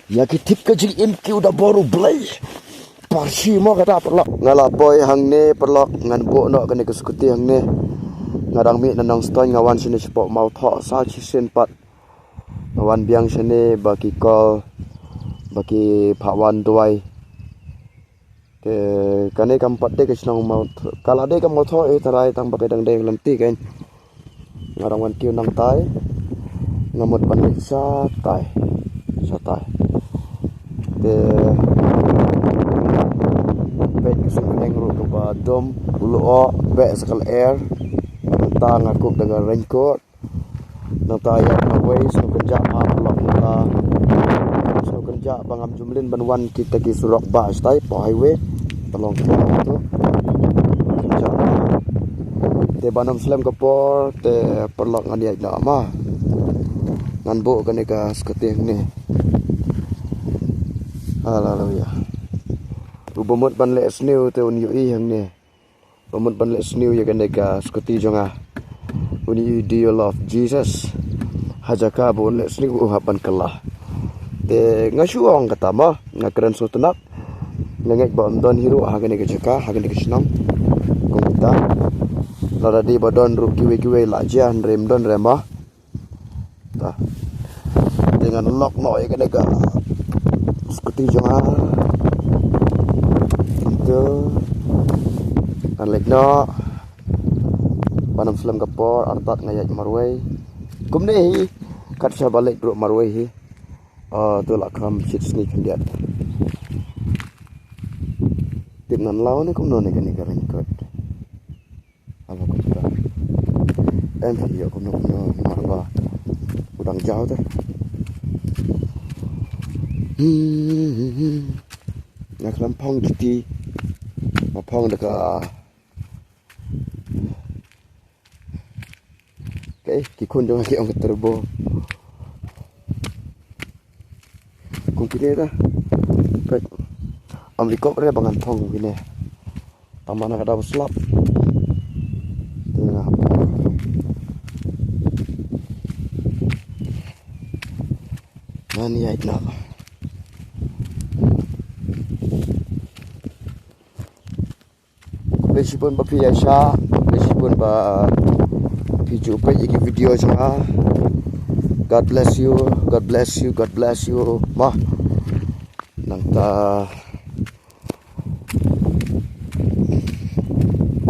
Yakitip ka jing imki udah baru belai. Parsi mo kata perlok ngalapoy hang ne perlok ngan bo no kene kesekuti hang ne. Ngarang mi nanang stoi ngawan sini sepok mau tho sa chisen pat. Ngawan biang sini bagi kol bagi pawan tuai. Ke kane kampat de kesnong mau kala de kam mau tho tarai tang bakai dang deng lenti kan. Ngarang wan kiu nang tai ngamut panik sa tai. Ke bet keseneng ru ke badom ulu o bet sekal air nanta ngakuk dengan raincoat nanta ayat away so kerja pelok nanta so kerja bangam jumlin banwan kita ki surok ba stai po highway tolong tu kerja te banam slam kapor te perlok ngani ai nama ngan bo kan ka sketeng ni haleluya ubomot ban le snew te un yu hang ne ubomot ban le snew ya kan ka sketi jonga uni deal of Jesus hajaka bon le snew hapan kalah te ngasuang katama ngakran sutunak lengek bon don hero hagan ke jaka hagan ke snam kongta lada di badon ru kiwe lajian rem don rema ta dengan lock no ya kan ka sketi jonga itu anlek no panam selam kapor artat ngayat marway kumne kat sa balik bro marway hi tu la kam sit sneak handiat tim nan law ni kumno ni kan garan kot apa ko ta em yo kumno marwa udang jauh tu nak lampong kiti mapong deka kikun jong ki ong terbo kung kini dah pek amrikop re bangan thong kini tamana kada slap tengah nani ai nak Besipun ba piyasa, besipun ba video pa iki video sama. God bless you, God bless you, God bless you. Ma nang ta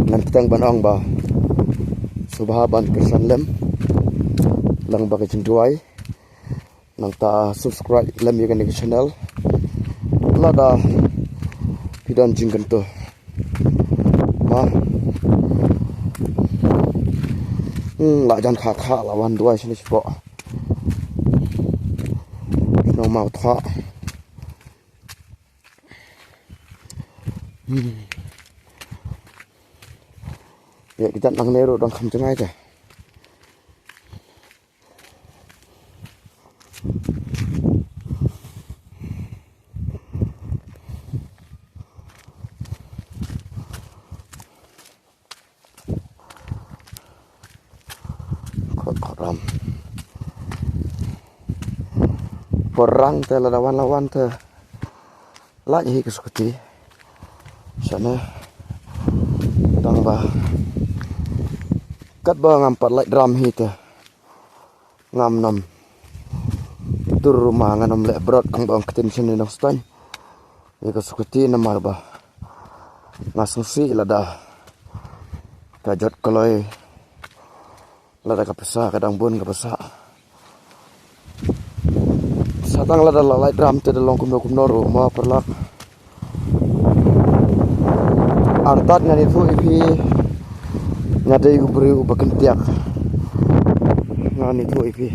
nang kitang banong ba subhaban kersanlem lang ba kecingduai nang ta subscribe lem ya kan channel lada pidan jingkan to lại dàn khá khá làวันด้วยใช่ไหมชิบะน้องมาท้อเดี๋ยวจัดนังเนรุดังคำจะง่ายจ้ะperang te lawan te lak hi kesukuti sana tang ba kat ba ngampat lak drum hi te ngam nam tur rumah nganam lek brot ang bang ketin sini nang stan hi kesukuti namar ba ngasungsi lada kajot koloi lada kapesa kadang bun kapesa satang lada lalai drum te dalong kumno rumah perlak artat ngani thu ipi ngadai ubri ubakentiak ngani thu ipi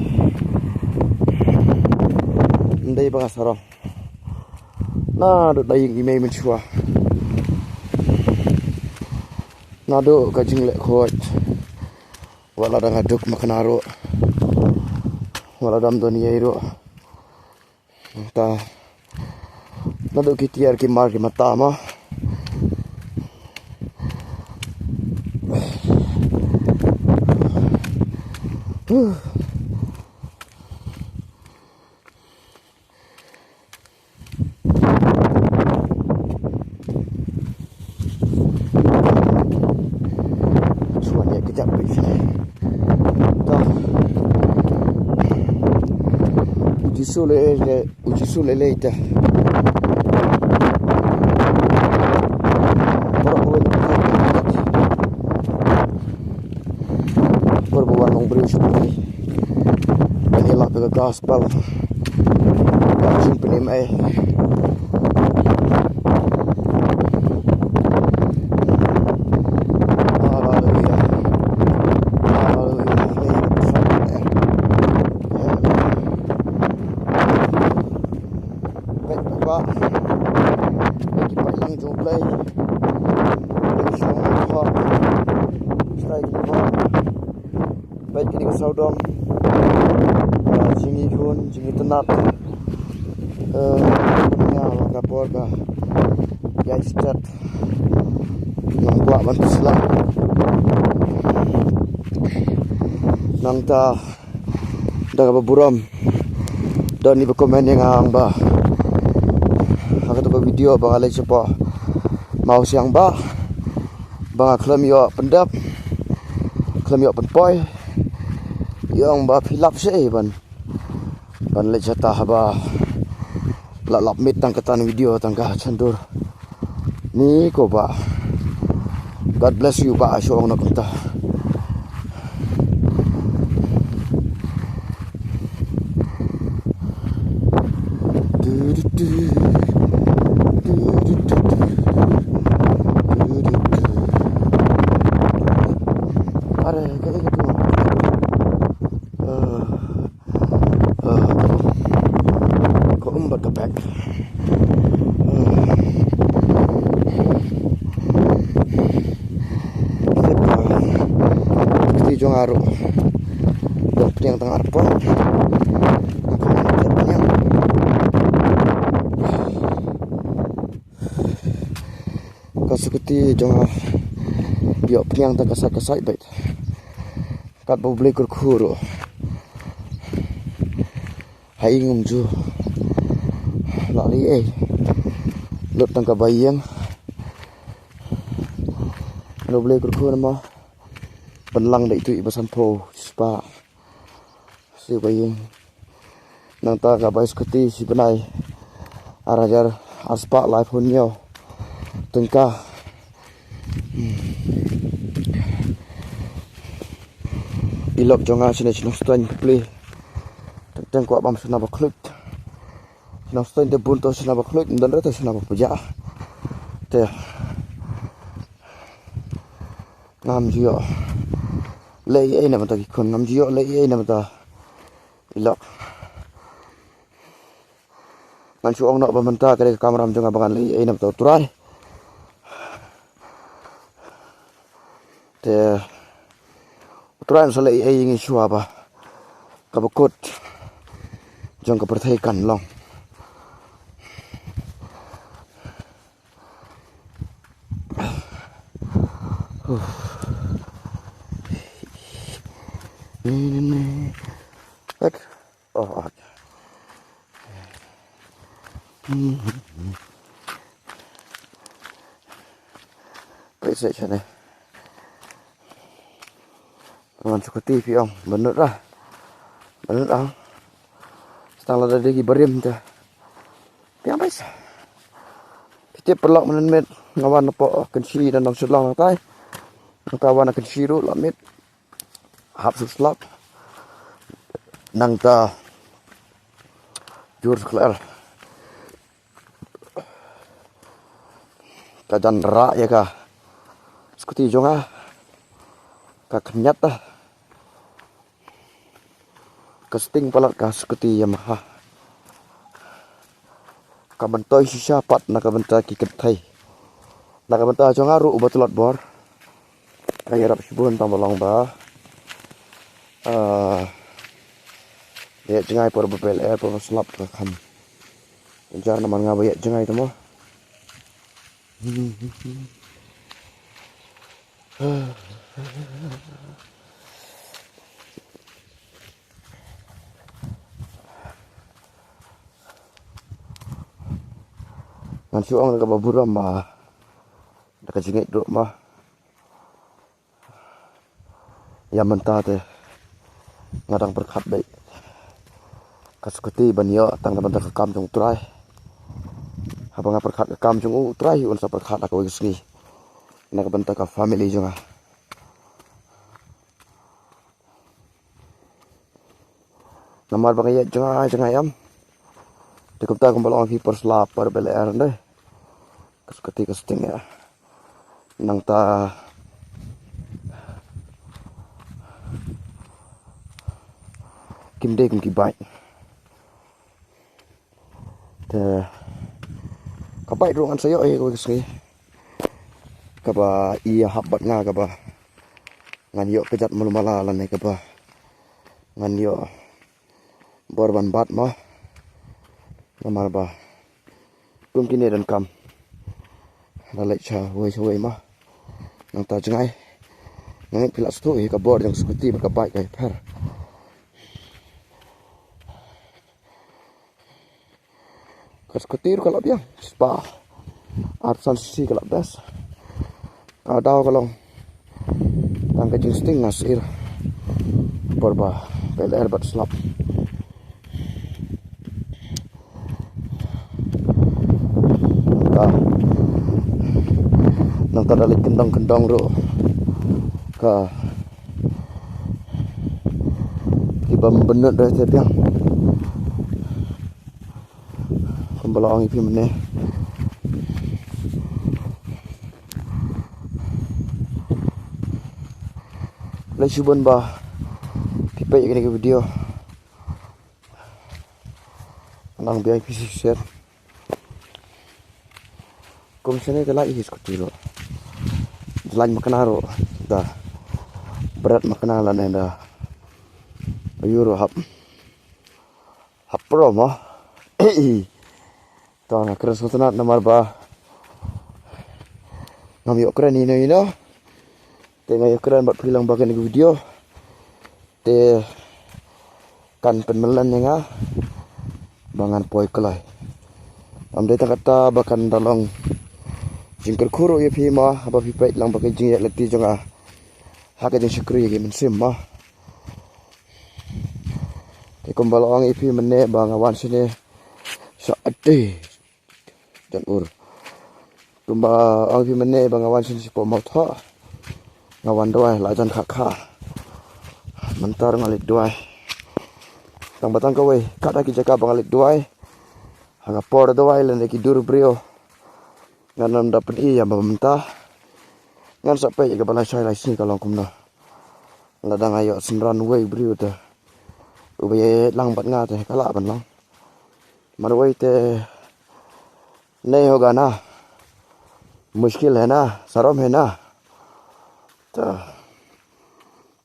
ndai ba sarong na do dai ngi mei menchua na do ka jingle khot wala dang aduk makanaro wala dam doni ro ta nado kitiar ki mar ki mata ma uji sule le ita. Perbuatan orang beri seperti inilah ke gospel. Kacung penimai. Baik kini ke saudong jingi kun jingi tenat ya kapor ka ya istat yang buat bantu selang nang ta dah berburam dan ni berkomen yang ang ba aku tu video bang alai siapa mau siang ba bang klaim yo pendap klaim yo penpoi yang ba filap se ban le jata ba la lap mit tang katan video tangga chandur ni ko ba God bless you ba asyong nak kita back. Kita jong aru. Dok yang tengah arpon. Kasukuti jong biok penyang tak kasai baik. Kat boleh kurkuru. Hai ngumju. Lali lut tangka bayang ano boleh kurku nama penlang dah itu ibasan po spa si bayang nang ta ka bay skuti si benai arajar aspa life hunyo tengka ilok jonga sini stan play teng ko bam suna baklut Nastain de bunto sina baklut dan rata sina bakpuja. Teh ngam jio lei ai nama ta kon ngam jio lei ai nama ta ilok ngan su ong nak bamenta kare kamera mjong abangan lei ai nama ta turai teh turai so lei ai ngi shua ba kabakut jong ka perthai kan long Baik. Oh. Baik saja ni. Teman cukup TV om, benar lah. Setang lada lagi berim tu. Piang baik. Kita perlu menenmet ngawan apa kensi dan nong selang tai. Kawan akan siru lamit hap suslap nang ta jur klar kajan ra ya ka skuti jonga ka kenyat ta kesting palat ka skuti Yamaha ka bentoi sisa pat na ka benta ki ketai na ka benta jonga ru ubatulot bor kaya rap sibun tambalong ba ya jengai por bepel por slap ka kham jar naman nga ba ya jengai tamo ngan suang ka baburam ba nakajingit do ma ya mentah teh ngadang berkat baik Kaskuti banyo tang na bantar kam jong trai. Habang perkhat kam jong trai un sa perkhat aku gisni. Na ka bantar ka family jong ah. Namar bangaya jong ayam. Dikup ta kumbalong fi perslap per bele ernde. Kaskuti kasting ya. Nang ta kim de kim ki bai. Te kabai ruangan sayo ko gisni. Kaba iya habat nga kaba. Ngan yo kejat malumalalan ne kaba. Ngan yo borban bat ma. Namar ba. Kum kini dan kam. Lalai cha wei ma. Nang ta jengai. Nang pilas tu ka bor yang skuti ba kabai kai per. Kaskutir kalau biang spa. Arsan sisi kalau das. Kadau kalau tangke jingsting ngasir. Borba PLR bat slap. Nang tadalik kendong-kendong ro ka ibam benet dah tiang kembalang ipi meneh lai subon ba pipai kini ke video nang biai pisi set kom sene kelai his kutiro jalan makanaro dah berat makanalan enda euro hap pro mah ta keras kutana namar ba ngami okran ini tengah okran buat pilang bagian video te kan penmelan nga bangan poi kelai amde ta kata bakan dalong jingker kuro ya pima apa pipai lang pakai jingyak leti jonga haka jing syukri ya mensim mah te kombalong ipi mene bangawan sini saade dan ur tumba ang ipi mene bangawan sini sipo mautha ngawan doai lajan kakha mentar ngalit doai tang batang kawai kada ki jaka bangalit doai hanga por doai lan ki dur brio ngan dapat iya mentah ngan sampai ke balai saya sini kalau kumna ladang ayo senran way brio ta ubay lang bat nga te kala ban lang marway te नहीं होगा ना मुश्किल है ना शर्म है ना तो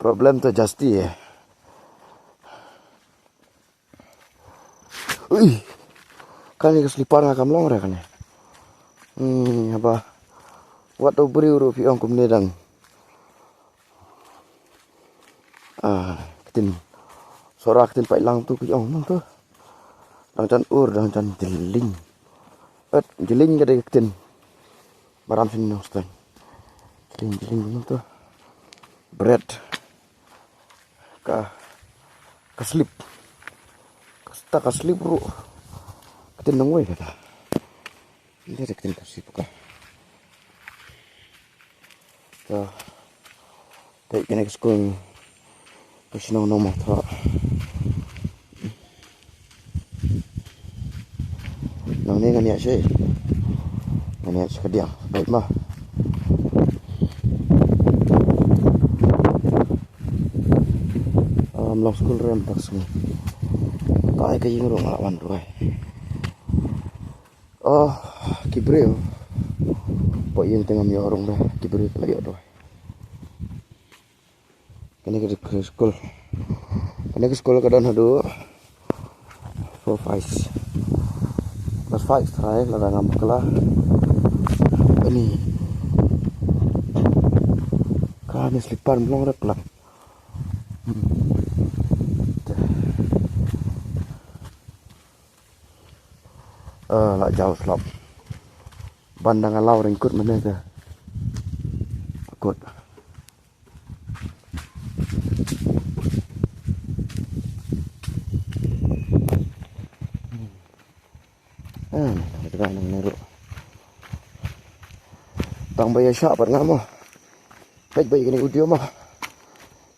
प्रॉब्लम तो जास्ती है kan ini selipar ngakam long re kan apa wat beri urup yang kum nedang ketin sorak ketin pai lang tu ke ong tu dang chan ur dang chan jeling ke ketin maram sin no stang jeling tu bread ka slip ka slip ru ketin nang way kata ini ketin ka slip ka ta tai kene skung kusino no mata nang ni ngani asy kadiang baik mah long school rem tak sini kai ke ying ro ngawan tu kibreo po ying tengah mi orang dah kibreo lagi tu kene ke school kadang hadu for 5 plus 5 try la ngam kala ini kan slipar belum rek lah lại jauh slop bandang alau ringkut mana tu kut Nang nero. Tang baya syapat ngamo. Baik-baik ini audio mah.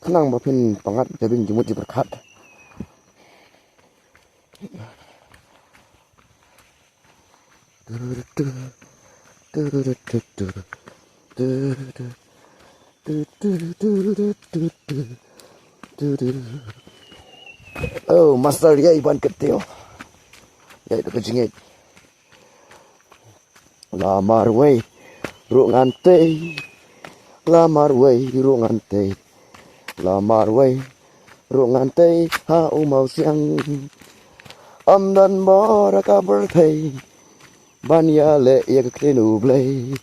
Kenang bapin pangat jabing jumut berkat. Oh, master dia iban ketio. Ya itu kejingit. Lamar way, ru ngante. Lamar way, ru ngante. Lamar way, ru ngante. Ha umau siang. Dan bora kabar thei. Banya le ya kenu blay.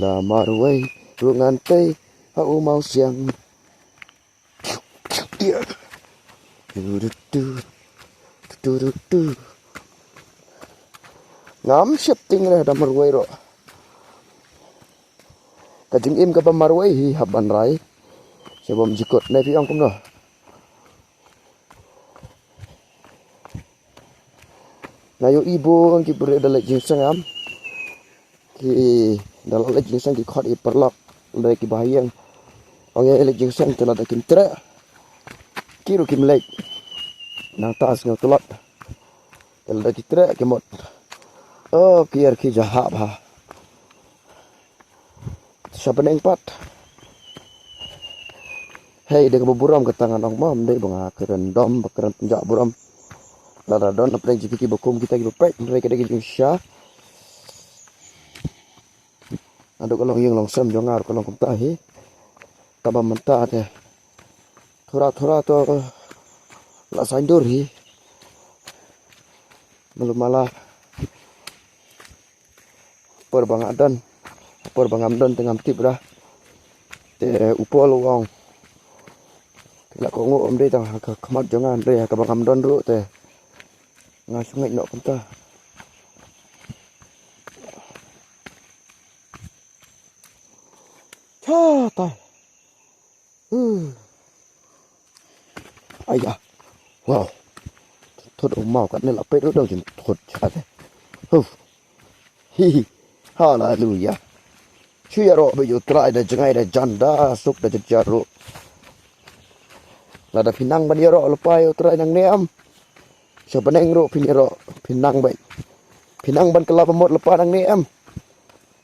Lamar way, ru ngante. Ha umau siang. Ngam shifting lah dah marway ro. Kajing im ka ba marway hi haban rai. Sebab jikot na pi ang kumno. Ngayo ibu ang kibure dalek jingsang am. Ki dalek jingsang ki khot i perlok dalek ki bahayang. Ang ya elek jingsang tela dakin tra. Kiru kim lek. Nang tas ngau tulot. Tela dakin tra ki mot. Oh, kiar ki jahab ha. Siapa neng pat? Hei, dia keburam ke tangan orang mam, dia bunga kerendam, bakaran penjak buram. Lada don, apa yang jiki bokum kita gitu pek, mereka dia gitu syah. Aduk kalau yang longsam jongar kalau kumtahi, tabam mentah deh. Thora tu lah sandur hi. Belum malah perbangatan tengah tip dah. Upol uang. Kila ko ngo om dei tang kemat jangan dei ka bangam don ru te. Sungai nok kumta. Cha tai. Ayah. Wow. Thốt mau cắt nên là pet đâu chừng thốt cha thế. Hi. Hallelujah. Cuya ro bây giờ try da jangai da janda suk da jaru. Lada pinang bani ro lepai try nang neam. Siapa neng ro pinang baik. Pinang ban kelapa mot lepai nang neam.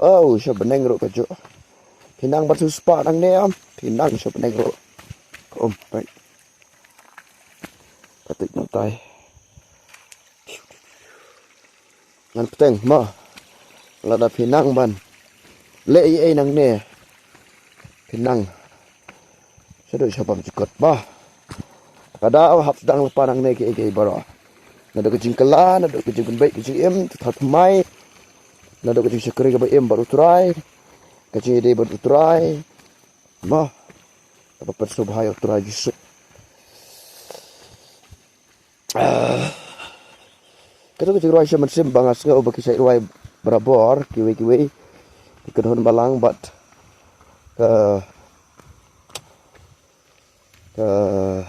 Oh, siapa neng ro kejo. Pinang ban suspa nang neam. Pinang siapa neng ro. Baik. Patut notai. Ngan peteng ma. Lada pinang ban. Le ai nang ne. Pinang. Sudah siapa berjikot bah. Kada hap sedang lepas nang ne ke baro. Nado kecing kelan, nado kecing baik kecing em tetap mai. Nado kecing sekeri ke em baru try. Kecing ide baru try. Bah. Apa persubhaya try jusuk. Kada kecing ruai syaman sim bangas ngau baki sai ruai berabor kiwi-kiwi. Ikan balang bat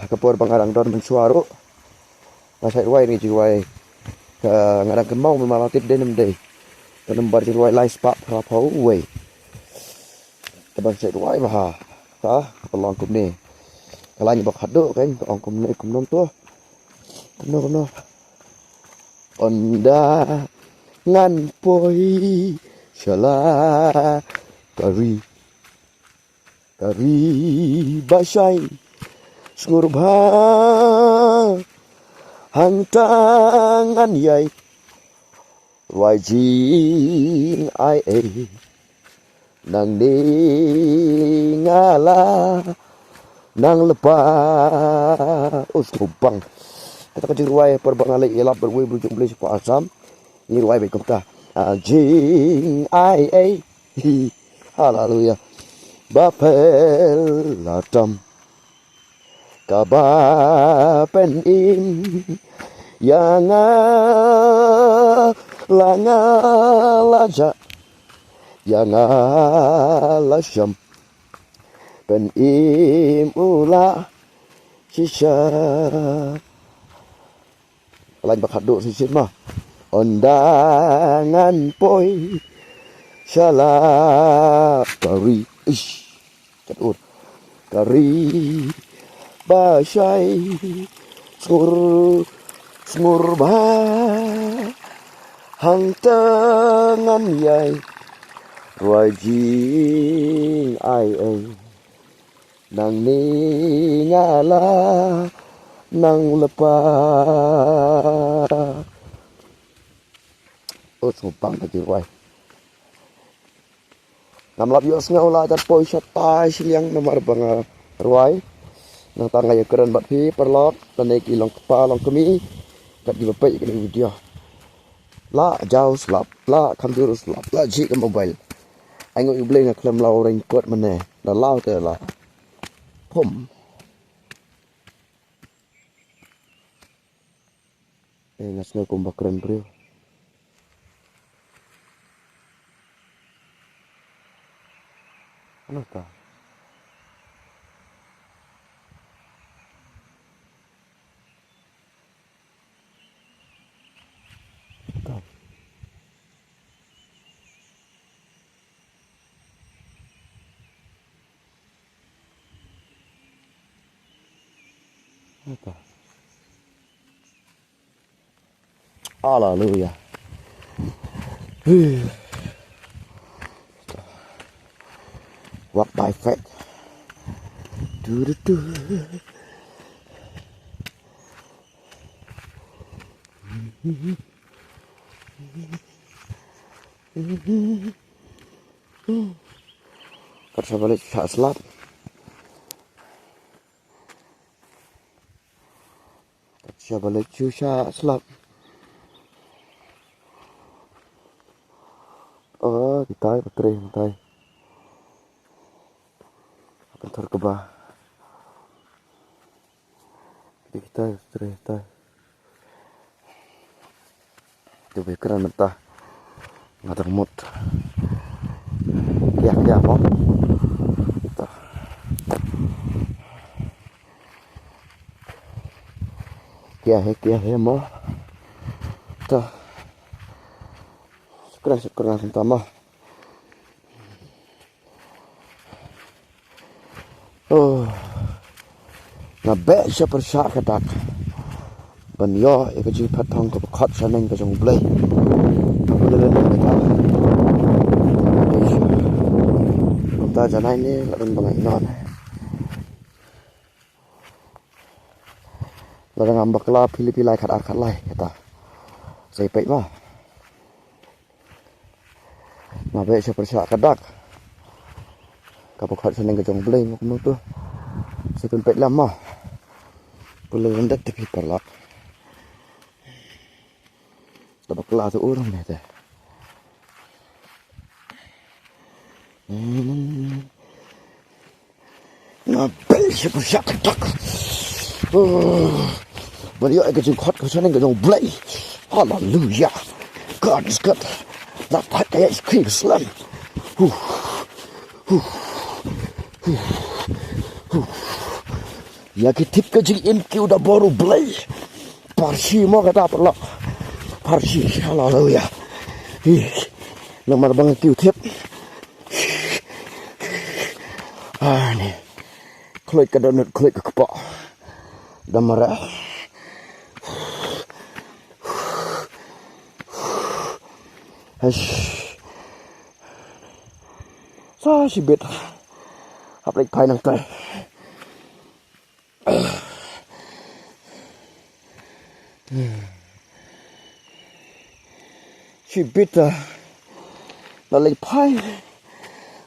ke por bangarang don mensuaru nasai ruai ni jiwai ke ngarang kemau memalatit denem dei kenembar jiwai lai spak rapau wei teban sai ruai bah ta pelong kum ni kalanya bak hadu kan ong kum ni kum nom tu kumno onda ngan poi Shala kari basai sngurba hantangan yai wajing ai nang ngala nang lepa usubang kata kecil ruai perbangalai elap berwei berujung beli sepa asam ni ruai baik kumta Jing ai hallelujah bapel latam kabapen im yang langa laja yang lasham pen im ula sisa lain bakaduk sisit mah Undangan poi Syalap Kari Ish Catur Kari Basyai Sngur ba Hang tengan yai Wajing ai Nang ni ngala Nang lepas Sumpang lagi wai Nam lap yos ngau la cat poi syatai siliang nomor bang ruai Nang tangga yang keren bat pi perlot Dan naik ilong kepa long kemi Kat di bapak ikan video La jauh selap La kamjur selap La jik ke mobile Anh ngồi lên là klem lau ranh quật mà nè là lau tới là phum đây là snow cùng bạc rần riêu ano ta apa? Hallelujah. Walk by faith. Do. Kerja balik tak selap. Kerja balik susah selap. Oh, kita baterai mentai. Akan terkebah. Kita baterai. Coba keran mentah. Ngadar mut. Ya, mau. Kia he mau. Tuh. Syukur sama. Oh. Nabe siya persya kadak. Banyo ikaji patong ko pakot sa nang kajong blay. Kapulala nang kata. Punta janay ni larin bangay non. Larang ambak la pilih-pilih kat lai kata. Saya pek mah. Nabe siya persya kadak. Kapakot sa nang kajong blay mo kumo to. Saya pek lama. Boleh rendah tapi perlak. Dapat kelas tu orang ni teh. Nabil siapa siapa tak. Beliau agak jengkot ke sana agak jauh belai. Hallelujah. God is good. Dapat kayak krim Islam. Ya kitip ke jing ki udah baru belai. Parsi mau kata perlak. Parsi, hallelujah. Nomor banget kiu tip. Ni. Klik ke donut, klik ke kepak. Dan marah. Sa si bet. Aplik pai nang tai. Si bet lalai pai.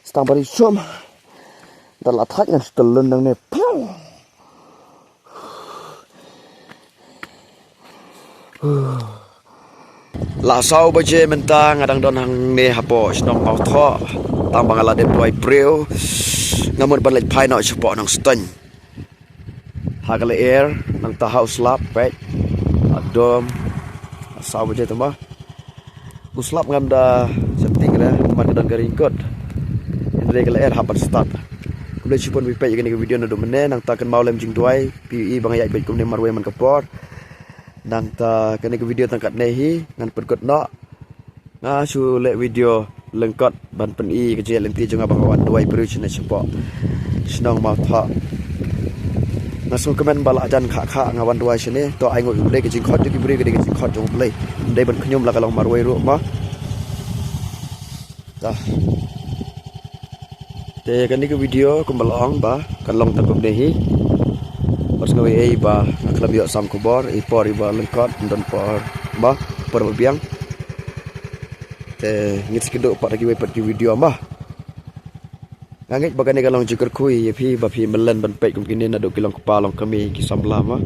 Stang bari som. Dan latak yang setelan nang ne. Lasau baje mentang adang don hang ne hapo snong pau tho tambang ala de boy preo ngamun ban lek pai no support nang ston hagale air nang ta house lap pet adom lasau baje tambah uslap ngam da setting da man dan garingkot endre gale air hapan start kulo chipon wi pet gani video no do mene nang ta kan maulem jing duai pi bang ya bet kum ne marwe man kapor nang ta kani ke video tangkat nehi ngan perkut nak nga su le video lengkot ban pen i ke lenti jonga bakawan duai peruch na sepo snong ma tha nasu komen bala ajan kha ngawan duai sini to ai ngoi ble ke jing khot ki bre ke jing khot jong ble dei ban khnyum la kalong marwai ru ma ta te kani ke video kumbalong ba kalong takub nehi pas ngawi ai ba klab yo sam kubor i por iba lengkot don por ba por biang te ngit skido pak lagi wepet di video mah ngangit bagane kalong jukar kui phi ba phi melen ban pek kum kini na do kilong kepalong kami kisam lama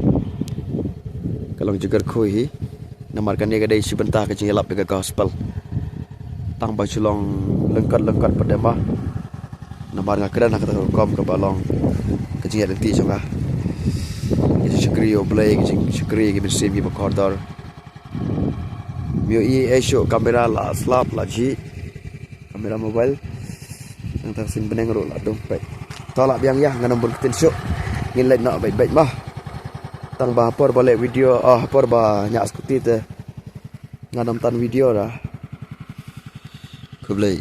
kalong jukar kui namar kan ga dai sebentar ke cingelap ke gospel tang ba chulong lengkot pada mah namar ngakran nak kom ke balong ke cingelap ti jonga syukri oblay syukri ke bersih ke bakordor mio i esho kamera la slap la ji kamera mobile yang tersin beneng ro la dompet tolak biang ya ngana bun ketin syuk ngin nak baik-baik mah tang ba por balik video por ba nyak skuti te ngadam tan video dah kublai